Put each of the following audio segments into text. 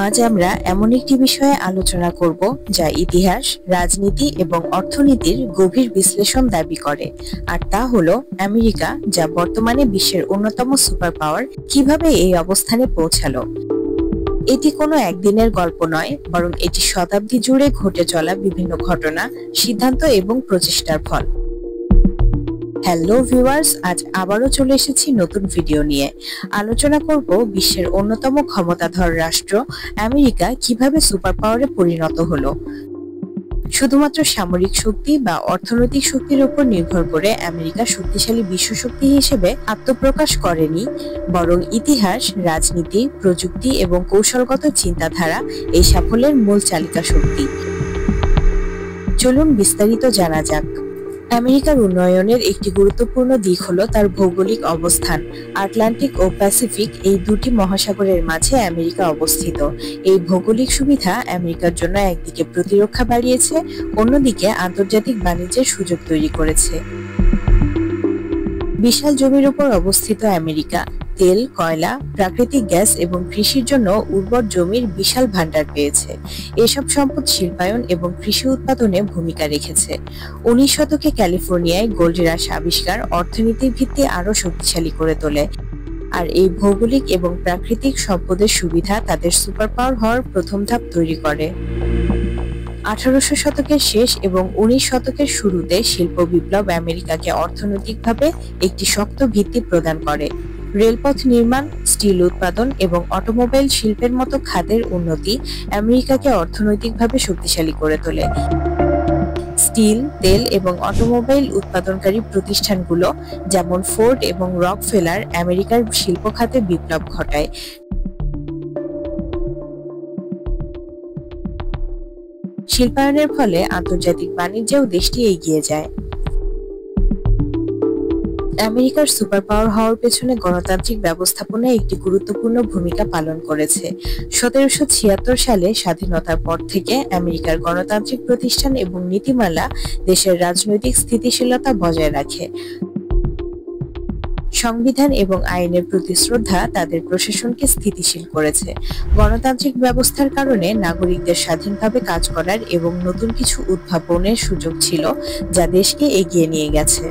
আজ আমরা এমন একটি বিষয়ে আলোচনা করব যা ইতিহাস, রাজনীতি এবং অর্থনীতির গভীর বিশ্লেষণ দাবি করে, আর তা হলো আমেরিকা, যা বর্তমানে বিশ্বের অন্যতম সুপার পাওয়ার, কিভাবে এই অবস্থানে পৌঁছালো। এটি কোনো একদিনের গল্প নয়, বরং এটি শতাব্দী জুড়ে ঘটে চলা বিভিন্ন ঘটনা, সিদ্ধান্ত এবং প্রচেষ্টার ফল। হ্যালো ভিউয়ার্স, আজ আবারও চলে এসেছি নতুন ভিডিও নিয়ে। আলোচনা করব বিশ্বের অন্যতম ক্ষমতাধর রাষ্ট্র আমেরিকা কিভাবে সুপার পাওয়ারে পরিণত হলো। শুধুমাত্র সামরিক শক্তি বা অর্থনৈতিক শক্তির উপর নির্ভর করে আমেরিকা শক্তিশালী বিশ্বশক্তি হিসেবে আত্মপ্রকাশ করেনি, বরং ইতিহাস, রাজনীতি, প্রযুক্তি এবং কৌশলগত চিন্তাধারা এই সাফল্যের মূল চালিকা শক্তি। চলুন বিস্তারিত জানা যাক। আমেরিকার উন্নয়নের একটি গুরুত্বপূর্ণ দিক হলো তার ভৌগোলিক অবস্থান। আটলান্টিক ও প্যাসিফিক এই দুটি মহাসাগরের মাঝে আমেরিকা অবস্থিত। এই ভৌগোলিক সুবিধা আমেরিকার জন্য একদিকে প্রতিরক্ষা বাড়িয়েছে, অন্যদিকে আন্তর্জাতিক বাণিজ্যের সুযোগ তৈরি করেছে। বিশাল জমির উপর অবস্থিত আমেরিকা তেল, কয়লা, প্রাকৃতিক গ্যাস এবং কৃষির জন্য উর্বর জমির বিশাল ভান্ডার পেয়েছে। এসব সম্পদ শিল্পায়ন এবং কৃষি উৎপাদনে ভূমিকা রেখেছে। 19 শতকে ক্যালিফোর্নিয়ায় গোল্ড রাশ আবিষ্কার অর্থনীতির ভিত্তি আরো শক্তিশালী করে তোলে, আর এই ভৌগোলিক এবং প্রাকৃতিক সম্পদের সুবিধা তাদের সুপার পাওয়ার হওয়ার প্রথম ধাপ তৈরি করে। 1800 শতকের শেষ এবং 19 শতকের শুরুতে শিল্প বিপ্লব আমেরিকাকে অর্থনৈতিকভাবে একটি শক্ত ভিত্তি প্রদান করে। রেলপথ নির্মাণ, স্টিল উৎপাদন এবং অটোমোবাইল শিল্পের মতো খাতের উন্নতি আমেরিকাকে অর্থনৈতিকভাবে শক্তিশালী করে তোলে। স্টিল, তেল এবং অটোমোবাইল উৎপাদনকারী প্রতিষ্ঠানগুলো যেমন ফোর্ড এবং রকফেলার আমেরিকার শিল্প খাতে বিপ্লব ঘটায়। শিল্পায়নের ফলে আন্তর্জাতিক বাণিজ্যেও দেশটি এগিয়ে যায়। আমেরিকার সুপার পাওয়ার হওয়ার পেছনে গণতান্ত্রিক ব্যবস্থাপনা একটি গুরুত্বপূর্ণ ভূমিকা পালন করেছে। 1776 সালে স্বাধীনতার পর থেকে আমেরিকার গণতান্ত্রিক প্রতিষ্ঠান এবং নীতিমালা দেশের রাজনৈতিক স্থিতিশীলতা বজায় রাখে। সংবিধান এবং আইনের প্রতি শ্রদ্ধা তাদের প্রশাসনকে স্থিতিশীল করেছে। গণতান্ত্রিক ব্যবস্থার কারণে নাগরিকদের স্বাধীনভাবে কাজ করার এবং নতুন কিছু উদ্ভাবনের সুযোগ ছিল, যা দেশকে এগিয়ে নিয়ে গেছে।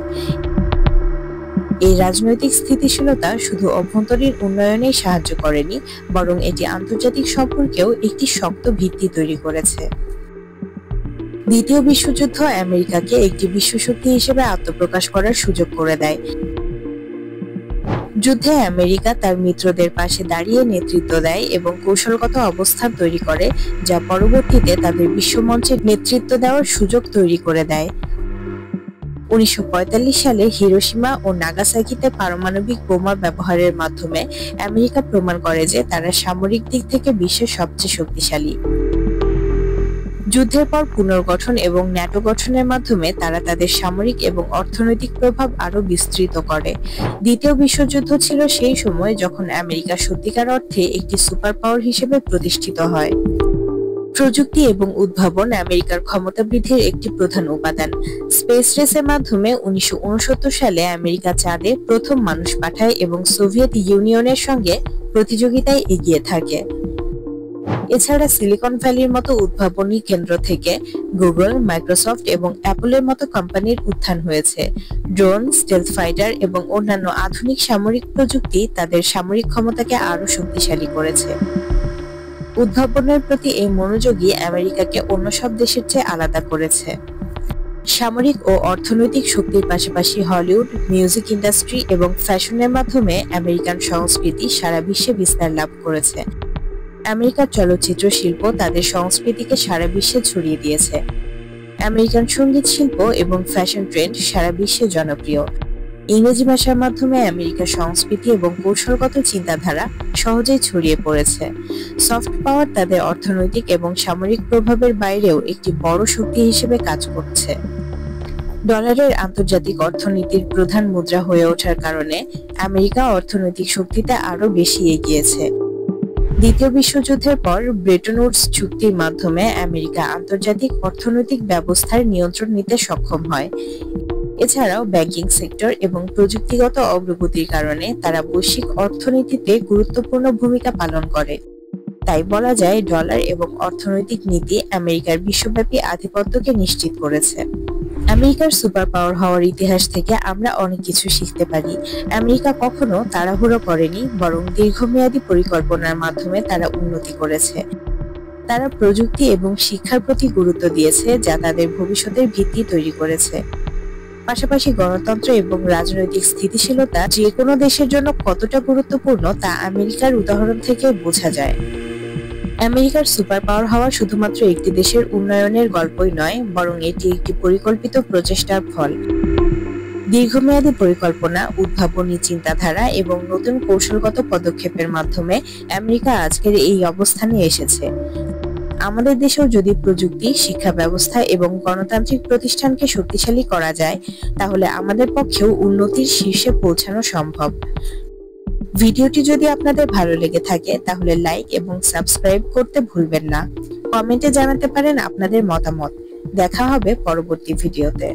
এই রাজনৈতিক স্থিতিশীলতা শুধু অভ্যন্তরীণ উন্নয়নেই সাহায্য করেনি, বরং এটি আন্তর্জাতিক সম্পর্কেও একটি শক্ত ভিত্তি তৈরি করেছে। দ্বিতীয় বিশ্বযুদ্ধ আমেরিকাকে একটি বিশ্বশক্তি হিসেবে আত্মপ্রকাশ করার সুযোগ করে দেয়। যুদ্ধে আমেরিকা তার মিত্রদের পাশে দাঁড়িয়ে নেতৃত্ব দেয় এবং কৌশলগত অবস্থান তৈরি করে, যা পরবর্তীতে তাদের বিশ্বমঞ্চে নেতৃত্ব দেওয়ার সুযোগ তৈরি করে দেয়। 1945 সালে হিরোশিমা ও নাগাসাকিতে পারমাণবিক বোমা ব্যবহারের মাধ্যমে আমেরিকা প্রমাণ করে যে তারা সামরিক দিক থেকে বিশ্বের সবচেয়ে শক্তিশালী। যুদ্ধের পর পুনর্গঠন এবং ন্যাটো গঠনের মাধ্যমে তারা তাদের সামরিক এবং অর্থনৈতিক প্রভাব আরো বিস্তৃত করে। দ্বিতীয় বিশ্বযুদ্ধ ছিল সেই সময় যখন আমেরিকা সত্যিকার অর্থে একটি সুপার পাওয়ার হিসেবে প্রতিষ্ঠিত হয়। প্রযুক্তি এবং উদ্ভাবন আমেরিকার ক্ষমতা বৃদ্ধির একটি প্রধান উপাদান। স্পেস রেসের মাধ্যমে 1969 সালে আমেরিকা চাঁদে প্রথম মানুষ পাঠায় এবং সোভিয়েত ইউনিয়নের সঙ্গে প্রতিযোগিতায় এগিয়ে থাকে। এছাড়া সিলিকন ভ্যালির মতো উদ্ভাবনী কেন্দ্র থেকে গুগল, মাইক্রোসফট এবং অ্যাপলের মতো কোম্পানির উত্থান হয়েছে। ড্রোন, স্টেলথ ফাইটার এবং অন্যান্য আধুনিক সামরিক প্রযুক্তি তাদের সামরিক ক্ষমতাকে আরো শক্তিশালী করেছে। উদ্ভাবনের প্রতি এই মনোযোগই আমেরিকাকে অন্য সব দেশের চেয়ে আলাদা করেছে। সামরিক ও অর্থনৈতিক শক্তির পাশাপাশি হলিউড, মিউজিক ইন্ডাস্ট্রি এবং ফ্যাশনের মাধ্যমে আমেরিকান সংস্কৃতি সারা বিশ্বে বিস্তার লাভ করেছে। আমেরিকার চলচ্চিত্র শিল্প তাদের সংস্কৃতিকে সারা বিশ্বে ছড়িয়ে দিয়েছে। আমেরিকান সঙ্গীত শিল্প এবং ফ্যাশন ট্রেন্ড সারা বিশ্বে জনপ্রিয়। ইংরেজি ভাষার মাধ্যমে আমেরিকার সংস্কৃতি এবং কৌশলগত চিন্তাধারা সহজেই ছড়িয়ে পড়েছে। সফট পাওয়ার তাদের অর্থনৈতিক এবং সামরিক প্রভাবের বাইরেও একটি বড় শক্তি হিসেবে কাজ করছে। ডলারের আন্তর্জাতিক অর্থনীতির প্রধান মুদ্রা হয়ে ওঠার কারণে আমেরিকা অর্থনৈতিক শক্তিতে আরো বেশি এগিয়েছে। দ্বিতীয় বিশ্বযুদ্ধের পর ব্রেটন উডস চুক্তির মাধ্যমে আমেরিকা আন্তর্জাতিক অর্থনৈতিক ব্যবস্থার নিয়ন্ত্রণ নিতে সক্ষম হয়। এছাড়াও ব্যাংকিং সেক্টর এবং প্রযুক্তিগত অগ্রগতির কারণে তারা বৈশ্বিক অর্থনীতিতে গুরুত্বপূর্ণ ভূমিকা পালন করে। তাই বলা যায় ডলার এবং অর্থনৈতিক নীতি আমেরিকার বিশ্বব্যাপী আধিপত্যকে নিশ্চিত করেছে। আমেরিকার সুপার পাওয়ার হওয়ার ইতিহাস থেকে আমরা অনেক কিছু শিখতে পারি। আমেরিকা কখনো তাড়াহুড়ো করেনি, বরং দীর্ঘমেয়াদী পরিকল্পনার মাধ্যমে তারা উন্নতি করেছে। তারা প্রযুক্তি এবং শিক্ষার প্রতি গুরুত্ব দিয়েছে, যা তাদের ভবিষ্যতের ভিত্তি তৈরি করেছে। পাশাপাশি গণতন্ত্র এবং রাজনৈতিক স্থিতিশীলতা যে কোনো দেশের জন্য কতটা গুরুত্বপূর্ণ তা আমেরিকার উদাহরণ থেকে বোঝা যায়। আমেরিকার সুপার পাওয়ার হওয়া শুধুমাত্র একটি দেশের উন্নয়নের গল্পই নয়, বরং এটি একটি পরিকল্পিত প্রচেষ্টার ফল। দীর্ঘমেয়াদী পরিকল্পনা, উদ্ভাবনী চিন্তাধারা এবং নতুন কৌশলগত পদক্ষেপের মাধ্যমে আমেরিকা আজকের এই অবস্থানে এসেছে। আমাদের দেশেও যদি প্রযুক্তি, শিক্ষা ব্যবস্থা এবং গণতান্ত্রিক প্রতিষ্ঠানকে শক্তিশালী করা যায়, তাহলে আমাদের পক্ষেও উন্নতির শীর্ষে পৌঁছানো সম্ভব। ভিডিওটি যদি আপনাদের ভালো লেগে থাকে তাহলে লাইক এবং সাবস্ক্রাইব করতে ভুলবেন না। কমেন্টে জানাতে পারেন আপনাদের মতামত। দেখা হবে পরবর্তী ভিডিওতে।